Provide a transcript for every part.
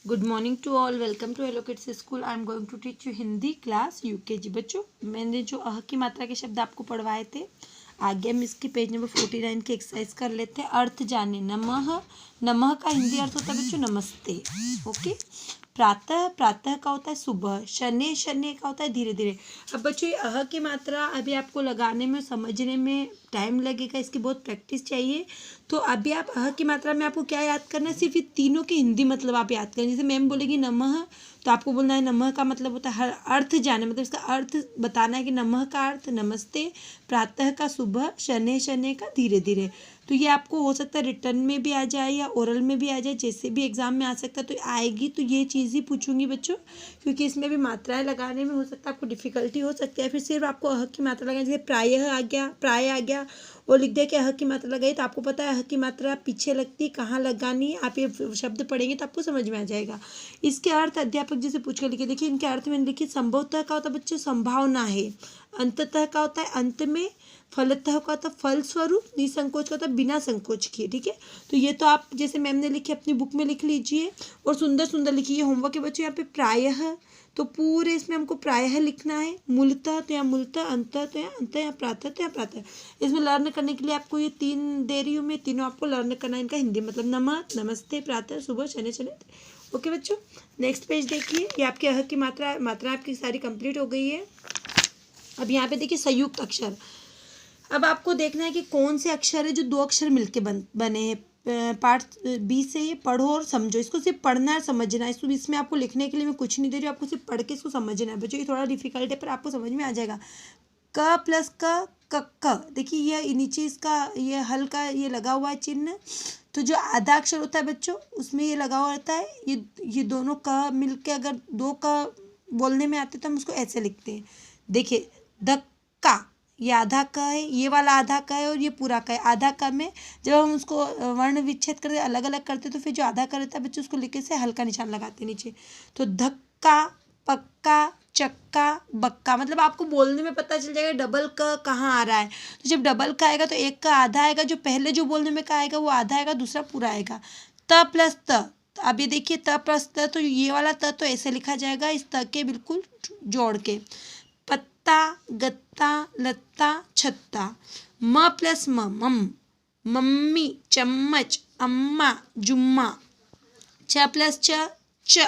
Good morning to all, welcome to hello kids school. I am going to teach you Hindi class UKG. बच्चों, मैंने जो अह की मात्रा के शब्द आपको पढ़वाए थे, आगे हम इसके पेज नंबर 49 की एक्सरसाइज कर लेते हैं। अर्थ जाने। नमः, नमः का हिंदी अर्थ होता है बच्चों नमस्ते। ओके। प्रातः, प्रातः का होता है सुबह। शनि, शनि का होता है धीरे धीरे। अब बच्चों, ये अह की मात्रा अभी आपको लगाने में, समझने में टाइम लगेगा, इसकी बहुत प्रैक्टिस चाहिए। तो अभी आप अह की मात्रा में आपको क्या याद करना है, सिर्फ ये तीनों के हिंदी मतलब आप याद करें। जैसे मैम बोलेगी नमः, तो आपको बोलना है नमः का मतलब होता है हर अर्थ जाने, मतलब इसका अर्थ बताना है कि नमः का अर्थ नमस्ते, प्रातः का सुबह, शनि, शनि का धीरे धीरे। तो ये आपको हो सकता है रिटर्न में भी आ जाए या ओरल में भी आ जाए, जैसे भी एग्जाम में आ सकता है। तो आएगी तो ये चीज़ ही पूछूंगी बच्चों, क्योंकि इसमें भी मात्राएं लगाने में हो सकता है आपको डिफिकल्टी हो सकती है। फिर सिर्फ आपको अह की मात्रा लगानी, जैसे प्रायः आ गया, प्राय आ गया, वो लिख दिया कि अह की मात्रा लगाई, तो आपको पता है अह की मात्रा पीछे लगती है, कहाँ लगानी है। आप ये शब्द पढ़ेंगे तो आपको समझ में आ जाएगा। इसके अर्थ अध्यापक जी से पूछ कर लिखे। देखिए इनके अर्थ में लिखिए, संभवतः का होता है बच्चों संभावना है, अंततः का होता है अंत में, फलतः का होता है फलस्वरूप, निसंकोच का होता है बिना संकोच किए। ठीक है, तो ये तो आप जैसे मैम ने लिखे अपनी बुक में लिख लीजिए और सुंदर सुंदर लिखिए। होमवर्क के बच्चों यहाँ पे प्रायः, तो पूरे इसमें हमको प्रायः लिखना है। मूलतः तो यहाँ मूलतः, अंतः तो यहाँ अंतः, यहाँ प्रातः तो यहाँ प्रातः। इसमें लर्न करने के लिए आपको ये 3 दे रही हूँ मैं, तीनों आपको लर्न करना है। इनका हिंदी मतलब नमः, नमस्ते, प्रातः, सुबह, शनि, शनि। ओके बच्चों, नेक्स्ट पेज देखिए। ये आपके अह की मात्रा आपकी सारी कंप्लीट हो गई है। अब यहाँ पे देखिए संयुक्त अक्षर। अब आपको देखना है कि कौन से अक्षर है जो 2 अक्षर मिलके बने हैं। पार्ट बी से ये पढ़ो और समझो। इसको सिर्फ पढ़ना है, समझना है। इसमें आपको लिखने के लिए मैं कुछ नहीं दे रही हूँ, आपको सिर्फ पढ़ के इसको समझना है। बच्चों ये थोड़ा डिफिकल्ट है पर आपको समझ में आ जाएगा। क प्लस क, देखिए ये नीचे इसका ये हल का ये लगा हुआ है चिन्ह। तो जो आधा अक्षर होता है बच्चों, उसमें ये लगा हुआ रहता है। ये दोनों क मिलके अगर 2 क बोलने में आते तो हम उसको ऐसे लिखते हैं। देखिए धक्का, ये आधा का है, ये वाला आधा का है और ये पूरा का है। आधा का में जब हम उसको वर्ण विच्छेद करते, अलग अलग करते, तो फिर जो आधा का रहता है बच्चों उसको लिखे से हल्का निशान लगाते नीचे। तो धक्का, पक्का, चक्का, बक्का, मतलब आपको बोलने में पता चल जाएगा डबल का कहाँ आ रहा है। तो जब डबल का आएगा तो एक का आधा आएगा, जो पहले जो बोलने में का आएगा वो आधा आएगा, दूसरा पूरा आएगा। त प्लस त, अब ये देखिए त प्लस त, तो ये वाला त तो ऐसे लिखा जाएगा, इस त के बिल्कुल जोड़ के। पत्ता, गत्ता, लत्ता, छत्ता। म प्लस मम, मम्मी, चम्मच, अम्मा, जुम्मा। छ प्लस च,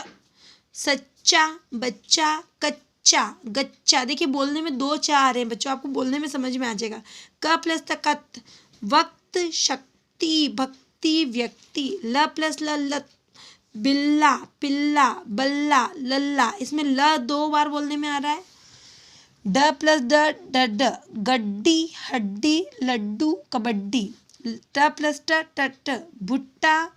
सच्चा, बच्चा, कच्चा, गच्चा। देखिए बोलने में 2 चा आ रहे हैं बच्चों, आपको बोलने में समझ में आ जाएगा। क प्लस तकत, वक्त, शक्ति, भक्ति, व्यक्ति। ल प्लस लत, बिल्ला, पिल्ला, बल्ला, लल्ला। इसमें ल 2 बार बोलने में आ रहा है। ड प्लस ड, गड्डी, हड्डी, लड्डू, कबड्डी। ट प्लस ट, भुट्टा,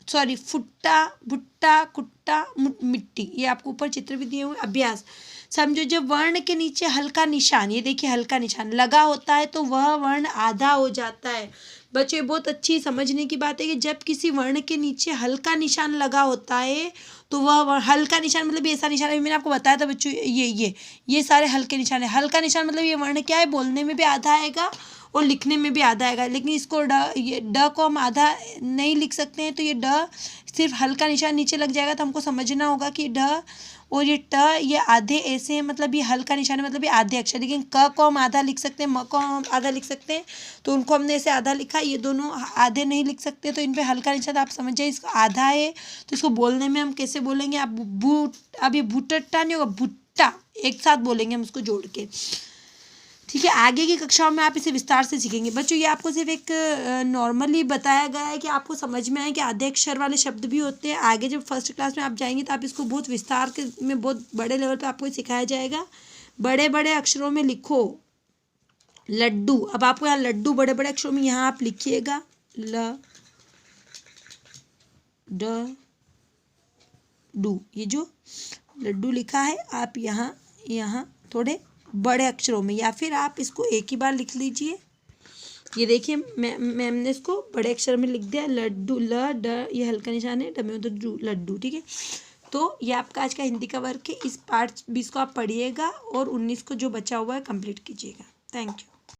सॉरी फुट्टा, भुट्टा, कुट्टा, मिट्टी। ये आपको ऊपर चित्र भी दिए हुए। अभ्यास समझो, जब वर्ण के नीचे हल्का निशान, ये देखिए हल्का निशान लगा होता है तो वह वर्ण आधा हो जाता है। बच्चे बहुत अच्छी समझने की बात है कि जब किसी वर्ण के नीचे हल्का निशान लगा होता है तो वह हल्का निशान मतलब ये ऐसा निशान है, मैंने आपको बताया था बच्चों, ये सारे हल्के निशान है। हल्का निशान मतलब ये वर्ण क्या है, बोलने में भी आधा आएगा और लिखने में भी आधा आएगा। लेकिन इसको ये ड को हम आधा नहीं लिख सकते हैं, तो ये ड सिर्फ हल्का निशान नीचे लग जाएगा। तो हमको समझना होगा कि ड और ये ट ये आधे ऐसे हैं, मतलब ये हल्का निशान है, मतलब ये आधे अक्षर। लेकिन क को हम आधा लिख सकते हैं, म को हम आधा लिख सकते हैं, तो उनको हमने ऐसे आधा लिखा। ये दोनों आधे नहीं लिख सकते, तो इन पे हल्का निशान। आप समझ जाइए इसका आधा है, तो इसको बोलने में हम कैसे बोलेंगे। अब ये भुट्टा नहीं होगा, भुट्टा एक साथ बोलेंगे हम उसको जोड़ के। ठीक है, आगे की कक्षाओं में आप इसे विस्तार से सीखेंगे। बच्चों ये आपको सिर्फ एक नॉर्मली बताया गया है कि आपको समझ में आए कि आधे अक्षर वाले शब्द भी होते हैं। आगे जब फर्स्ट क्लास में आप जाएंगे तो आप इसको बहुत विस्तार के में बहुत बड़े लेवल पे आपको सिखाया जाएगा। बड़े बड़े अक्षरों में लिखो लड्डू। अब आपको यहाँ लड्डू बड़े बड़े अक्षरों में यहाँ आप लिखिएगा ल ड डू। ये जो लड्डू लिखा है आप यहाँ थोड़े बड़े अक्षरों में, या फिर आप इसको एक ही बार लिख लीजिए। ये देखिए मैम ने इसको बड़े अक्षर में लिख दिया लड्डू, ल ड ये हल्का निशान है, ड में तो लड्डू। ठीक है, तो ये आपका आज का हिंदी का वर्क है। इस पार्ट 20 को आप पढ़िएगा और 19 को जो बचा हुआ है कंप्लीट कीजिएगा। Thank you.